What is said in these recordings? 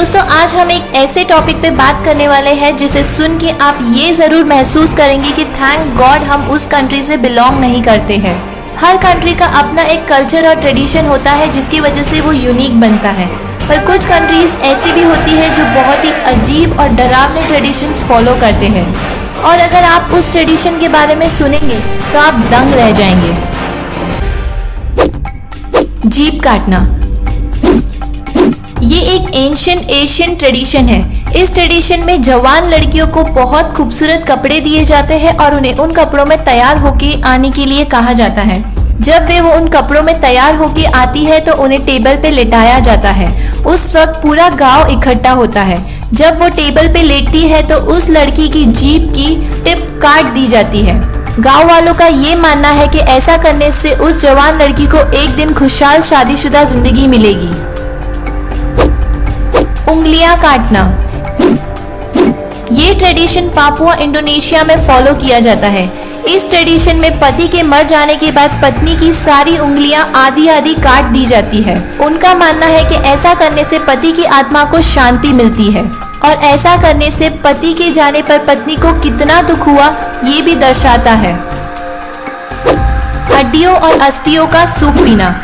दोस्तों आज हम एक ऐसे टॉपिक पे बात करने वाले हैं जिसे सुन के आप ये ज़रूर महसूस करेंगे कि थैंक गॉड हम उस कंट्री से बिलोंग नहीं करते हैं। हर कंट्री का अपना एक कल्चर और ट्रेडिशन होता है जिसकी वजह से वो यूनिक बनता है, पर कुछ कंट्रीज ऐसी भी होती है जो बहुत ही अजीब और डरावने ट्रेडिशंस फॉलो करते हैं, और अगर आप उस ट्रेडिशन के बारे में सुनेंगे तो आप दंग रह जाएंगे। जीभ काटना ये एक एंशिएंट एशियन ट्रेडिशन है। इस ट्रेडिशन में जवान लड़कियों को बहुत खूबसूरत कपड़े दिए जाते हैं और उन्हें उन कपड़ों में तैयार होके आने के लिए कहा जाता है। जब वो उन कपड़ों में तैयार होके आती है तो उन्हें टेबल पे लेटाया जाता है। उस वक्त पूरा गांव इकट्ठा होता है। जब वो टेबल पे लेटती है तो उस लड़की की जीभ की टिप काट दी जाती है। गांव वालों का ये मानना है कि ऐसा करने से उस जवान लड़की को एक दिन खुशहाल शादीशुदा जिंदगी मिलेगी। उंगलियां काटना ये ट्रेडिशन पापुआ इंडोनेशिया में फॉलो किया जाता है। इस ट्रेडिशन में पति के मर जाने के बाद पत्नी की सारी उंगलियां आधी आधी काट दी जाती है। उनका मानना है कि ऐसा करने से पति की आत्मा को शांति मिलती है और ऐसा करने से पति के जाने पर पत्नी को कितना दुख हुआ ये भी दर्शाता है। हड्डियों और अस्थियों का सूप पीना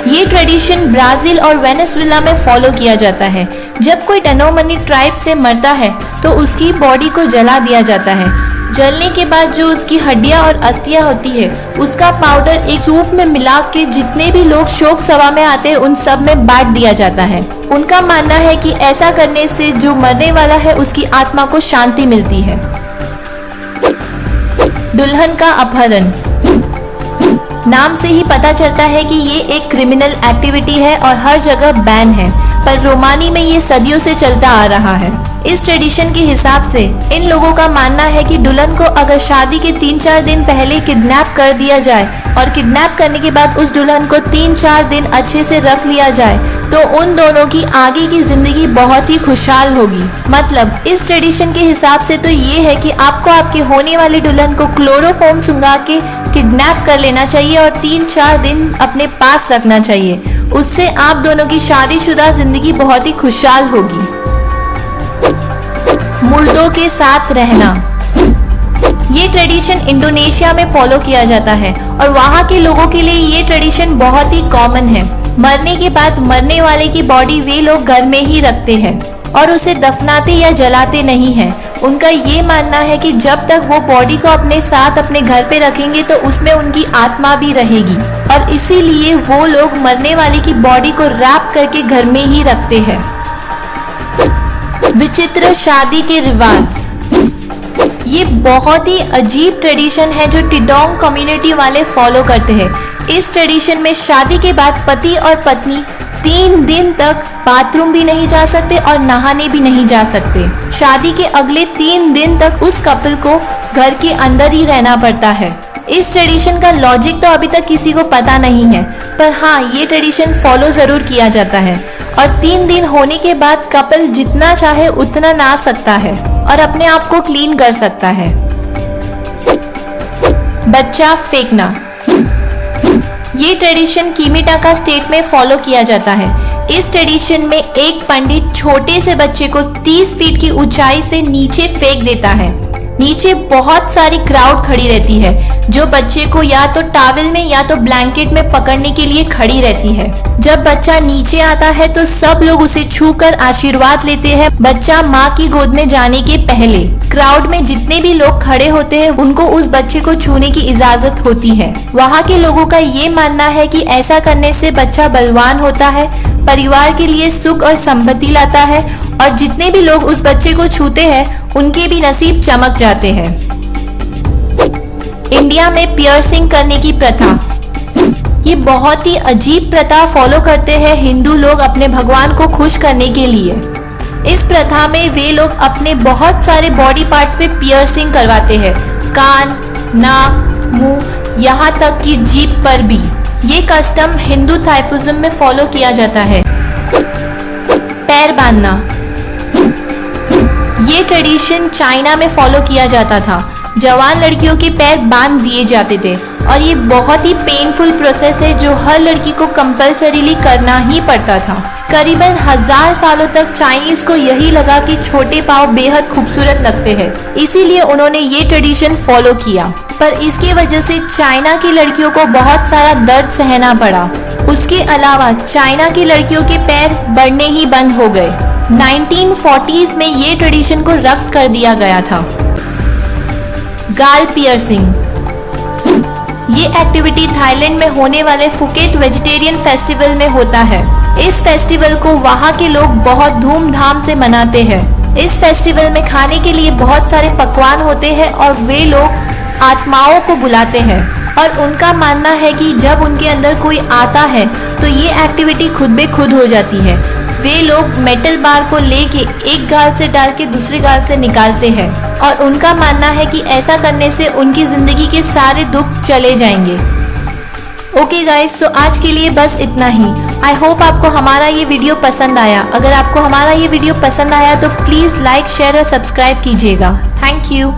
ये ट्रेडिशन ब्राजील और वेनेजुएला में फॉलो किया जाता है। जब कोई टेनोमनी ट्राइब से मरता है तो उसकी बॉडी को जला दिया जाता है। जलने के बाद जो उसकी हड्डियां और अस्थियां होती है उसका पाउडर एक सूप में मिला के जितने भी लोग शोक सभा में आते हैं उन सब में बांट दिया जाता है। उनका मानना है कि ऐसा करने से जो मरने वाला है उसकी आत्मा को शांति मिलती है। दुल्हन का अपहरण नाम से ही पता चलता है कि ये एक क्रिमिनल एक्टिविटी है और हर जगह बैन है, पर रोमानी में ये सदियों से चलता आ रहा है। इस ट्रेडिशन के हिसाब से इन लोगों का मानना है कि दुल्हन को अगर शादी के 3-4 दिन पहले किडनैप कर दिया जाए और किडनैप करने के बाद उस दुल्हन को 3-4 दिन अच्छे से रख लिया जाए तो उन दोनों की आगे की जिंदगी बहुत ही खुशहाल होगी। मतलब इस ट्रेडिशन के हिसाब से तो ये है कि आपको आपके होने वाली दुल्हन को क्लोरोफॉर्म सुंघा के किडनैप कर लेना चाहिए और 3-4 दिन अपने पास रखना चाहिए। उससे आप दोनों की शादीशुदा जिंदगी बहुत ही खुशहाल होगी। मुर्दों के साथ रहना ये ट्रेडिशन इंडोनेशिया में फॉलो किया जाता है और वहाँ के लोगों के लिए ये ट्रेडिशन बहुत ही कॉमन है। मरने के बाद मरने वाले की बॉडी वे लोग घर में ही रखते हैं और उसे दफनाते या जलाते नहीं हैं। उनका ये मानना है कि जब तक वो बॉडी को अपने साथ अपने घर पे रखेंगे तो उसमें उनकी आत्मा भी रहेगी और इसीलिए वो लोग मरने वाले की बॉडी को रैप करके घर में ही रखते हैं। विचित्र शादी के रिवाज ये बहुत ही अजीब ट्रेडिशन है जो टिडोंग कम्युनिटी वाले फॉलो करते हैं। इस ट्रेडिशन में शादी के बाद पति और पत्नी 3 दिन तक बाथरूम भी नहीं जा सकते और नहाने भी नहीं जा सकते। शादी के अगले 3 दिन तक उस कपल को घर के अंदर ही रहना पड़ता है। इस ट्रेडिशन का लॉजिक तो अभी तक किसी को पता नहीं है, पर हाँ ये ट्रेडिशन फॉलो जरूर किया जाता है और 3 दिन होने के बाद कपल जितना चाहे उतना नहा सकता है और अपने आप को क्लीन कर सकता है। बच्चा फेंकना ये ट्रेडिशन किमिटाका स्टेट में फॉलो किया जाता है। इस ट्रेडिशन में एक पंडित छोटे से बच्चे को 30 फीट की ऊंचाई से नीचे फेंक देता है। नीचे बहुत सारी क्राउड खड़ी रहती है जो बच्चे को या तो टॉवल में या तो ब्लैंकेट में पकड़ने के लिए खड़ी रहती है। जब बच्चा नीचे आता है तो सब लोग उसे छूकर आशीर्वाद लेते हैं बच्चा माँ की गोद में जाने के पहले। क्राउड में जितने भी लोग खड़े होते हैं उनको उस बच्चे को छूने की इजाजत होती है। वहाँ के लोगों का ये मानना है कि ऐसा करने से बच्चा बलवान होता है, परिवार के लिए सुख और संपत्ति लाता है और जितने भी लोग उस बच्चे को छूते हैं उनके भी नसीब चमक जाते हैं। इंडिया में पियर्सिंग करने की प्रथा ये बहुत ही अजीब प्रथा फॉलो करते हैं हिंदू लोग अपने भगवान को खुश करने के लिए। इस प्रथा में वे लोग अपने बहुत सारे बॉडी पार्ट्स पे पियर्सिंग करवाते हैं, कान, नाक, मुंह, यहाँ तक कि जीभ पर भी। ये कस्टम हिंदू थाइपुज्म में फॉलो किया जाता है। पैर बांधना ये ट्रेडिशन चाइना में फॉलो किया जाता था। जवान लड़कियों के पैर बांध दिए जाते थे और ये बहुत ही पेनफुल प्रोसेस है जो हर लड़की को कंपल्सरीली करना ही पड़ता था। करीबन 1000 सालों तक चाइनीज को यही लगा कि छोटे पाँव बेहद खूबसूरत लगते हैं, इसीलिए उन्होंने ये ट्रेडिशन फॉलो किया। पर इसकी वजह से चाइना की लड़कियों को बहुत सारा दर्द सहना पड़ा। उसके अलावा चाइना की लड़कियों के पैर बढ़ने ही बंद हो गए। 1940s में ये ट्रेडिशन को रद्द कर दिया गया था। गाल पियर्सिंग, ये एक्टिविटी थाईलैंड में होने वाले फुकेट वेजिटेरियन फेस्टिवल में होता है। इस फेस्टिवल को वहाँ के लोग बहुत धूमधाम से मनाते हैं। इस फेस्टिवल में खाने के लिए बहुत सारे पकवान होते हैं और वे लोग आत्माओं को बुलाते हैं और उनका मानना है कि जब उनके अंदर कोई आता है तो ये एक्टिविटी खुद बे खुद हो जाती है। वे लोग मेटल बार को लेके एक गाल से डाल के दूसरे गाल से निकालते हैं और उनका मानना है कि ऐसा करने से उनकी जिंदगी के सारे दुख चले जाएंगे। ओके गाइस, तो आज के लिए बस इतना ही। आई होप आपको हमारा ये वीडियो पसंद आया। अगर आपको हमारा ये वीडियो पसंद आया तो प्लीज़ लाइक, शेयर और सब्सक्राइब कीजिएगा। Thank you.